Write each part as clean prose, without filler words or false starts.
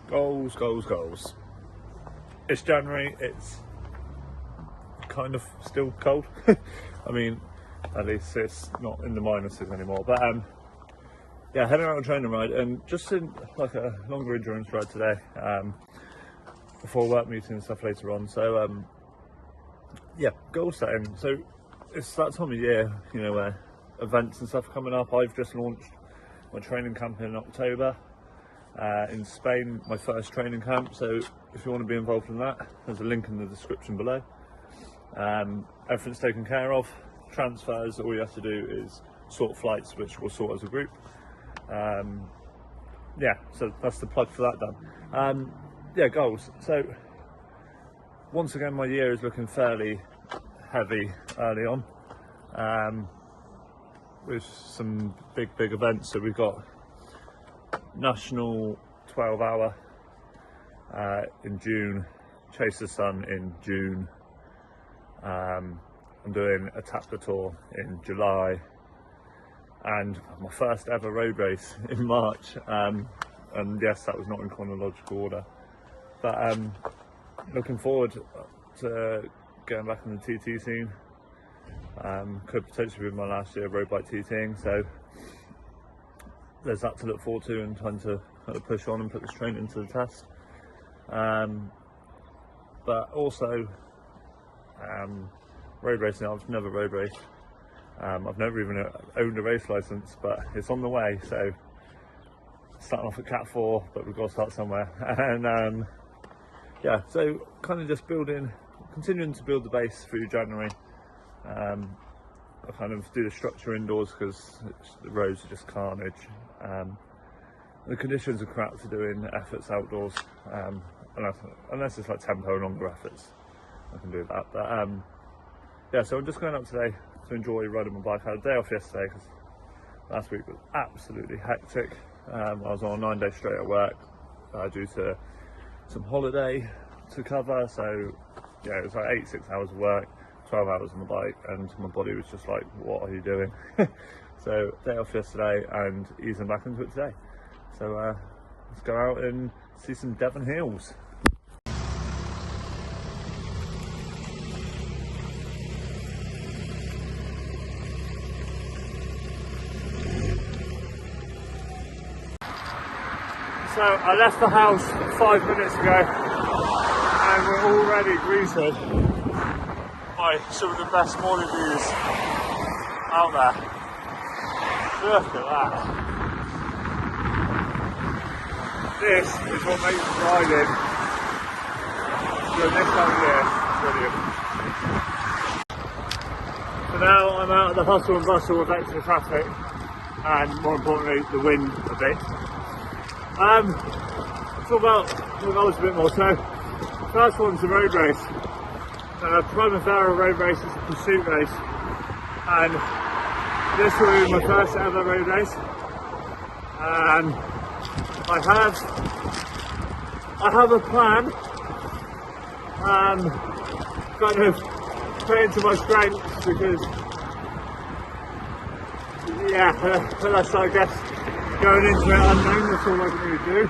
Goals, goals, goals. It's January, it's kind of still cold. I mean, at least it's not in the minuses anymore. But yeah, heading out on a training ride and just in like a longer endurance ride today, before work meeting and stuff later on. So yeah, goal setting. So it's that time of year, you know, where events and stuff are coming up. I've just launched my training camp in October. In Spain, my first training camp, so if you want to be involved in that, there's a link in the description below. Everything's taken care of. Transfers, all you have to do is sort flights, which we'll sort as a group. Yeah, so that's the plug for that done. Yeah, goals. So once again, my year is looking fairly heavy early on, with some big events. So we've got National 12-hour in June, Chase the Sun in June. I'm doing a Tap the Tour in July, and my first ever road race in March. And yes, that was not in chronological order, but looking forward to getting back in the TT scene. Could potentially be my last year of road bike TTing, so there's that to look forward to and trying to kind of push on and put this training to the test. But also road racing. I've never road raced. I've never even owned a race license, but it's on the way. So starting off at Cat 4, but we've got to start somewhere. And yeah, so kind of just continuing to build the base through January. I kind of do the structure indoors because the roads are just carnage. The conditions are crap to doing efforts outdoors, unless it's like tempo and longer efforts. I can do that. But yeah, so I'm just going up today to enjoy riding my bike. I had a day off yesterday because last week was absolutely hectic. I was on a 9-day straight at work due to some holiday to cover. So yeah, it was like 6 hours of work, 12 hours on the bike, and my body was just like, what are you doing? So day off yesterday and easing back into it today. So let's go out and see some Devon Hills. So I left the house 5 minutes ago and we're already greeted by some of the best morning views out there. Look at that. This is what makes riding during this time of year brilliant. So now I'm out of the hustle and bustle of extra traffic and more importantly the wind a bit. Talk about the goals a bit more. So first one's the road race. Primavera road race is a pursuit race, and this will be my first ever road race. I have a plan, kind of playing to my strengths because yeah, that's I guess going into it unknown, that's all I can really do.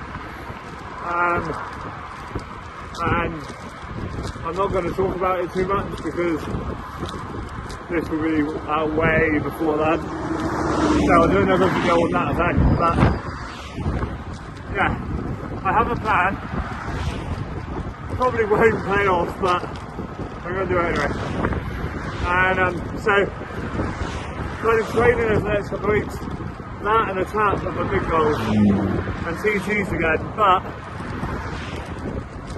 And I'm not going to talk about it too much because this will be way before that. So I'll do another video on that event. But yeah, I have a plan. Probably won't pay off, but I'm going to do it anyway. And so, kind of training over the next couple of weeks. That and a tap are my big goals. And TTs again. But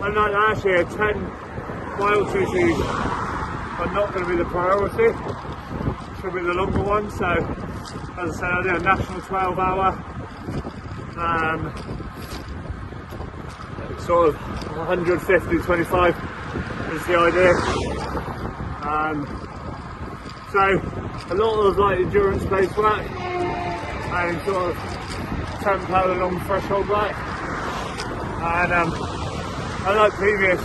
unlike last year, 10-mile TTs are not going to be the priority. It's going to be the longer one. So, as I said, I'll do a national 12-hour. Sort of 150-25 is the idea. So, a lot of like endurance-based work and sort of tempo along threshold work. And unlike previous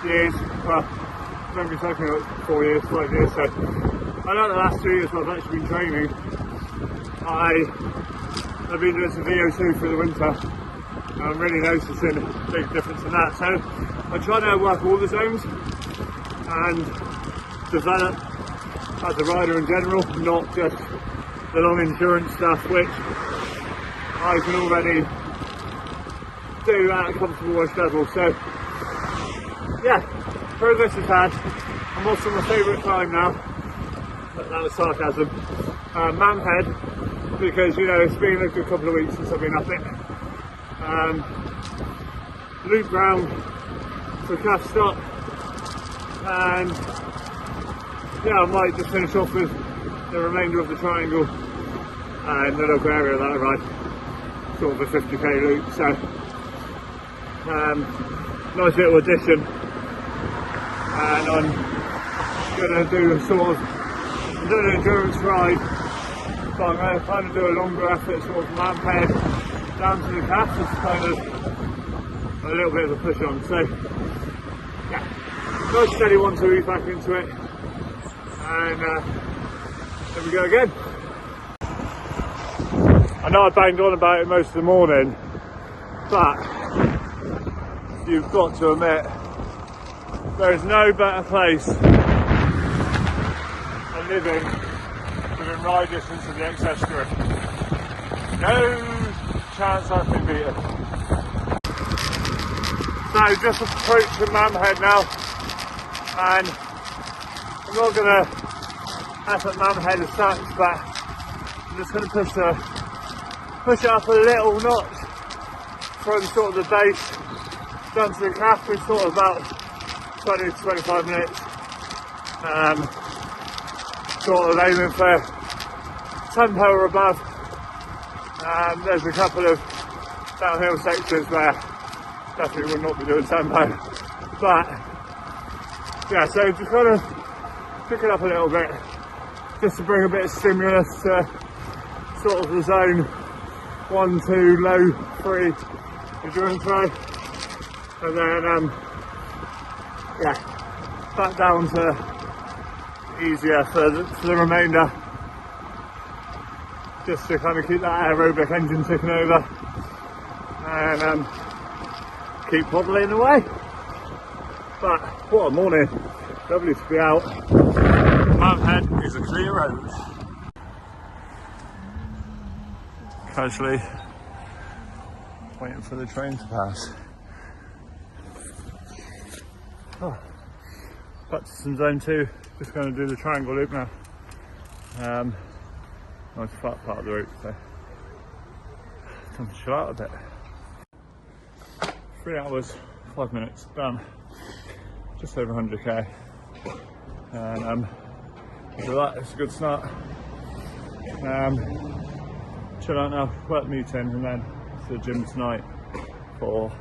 years, well, I've only been talking about 4 years, 5 years, so unlike the last 2 years where I've actually been training, I've been doing some VO2 through the winter, I'm really noticing a big difference in that. So I try to work all the zones and develop as a rider in general, not just the long endurance stuff, which I can already do at a comfortable wash level. So yeah, progress is had. I'm also on my favourite climb now, but that was sarcasm. Man Head, because you know it's been a good couple of weeks since I've been up it. Loop round for calf stop, and yeah, I might just finish off with the remainder of the triangle and the local area that I ride, sort of a 50k loop. So nice little addition, and I'm going to do a sort of an endurance ride, but I'm going to kind of do a longer effort, sort of Man Head down to the calf, just kind of a little bit of a push on. So yeah, nice steady 1 2 weeks back into it, and there we go again. I know I banged on about it most of the morning, but you've got to admit there is no better place than living within ride distance of the STYRKR. No chance I can beat it. So just approaching Man Head now, and I'm not going to effort Man Head as such, but I'm just going to push it up a little notch from sort of the base down to the calf, with sort of about 20 to 25 minutes. Sort of aiming for tempo or above. There's a couple of downhill sections where definitely would not be doing tempo, but yeah, so just kind of pick it up a little bit, just to bring a bit of stimulus to sort of the zone 1 2 low 3 endurance ride, and then yeah, back down to easier for the remainder, just to kind of keep that aerobic engine ticking over and keep poddling away. But what a morning, lovely to be out. Man Head is a clear road. Casually waiting for the train to pass. Oh, back to some zone 2, just going to do the triangle loop now. Nice flat part of the route, so time to chill out a bit. 3 hours, 5 minutes, done. Just over 100k. And after that, it's a good start. Chill out now, work meeting, and then to the gym tonight for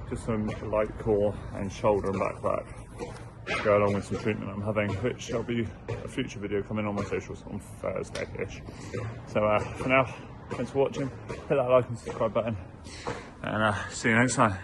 just some light core and shoulder and back to go along with some treatment I'm having, which there'll be a future video coming on my socials on Thursday-ish. So for now, thanks for watching, hit that like and subscribe button, and see you next time.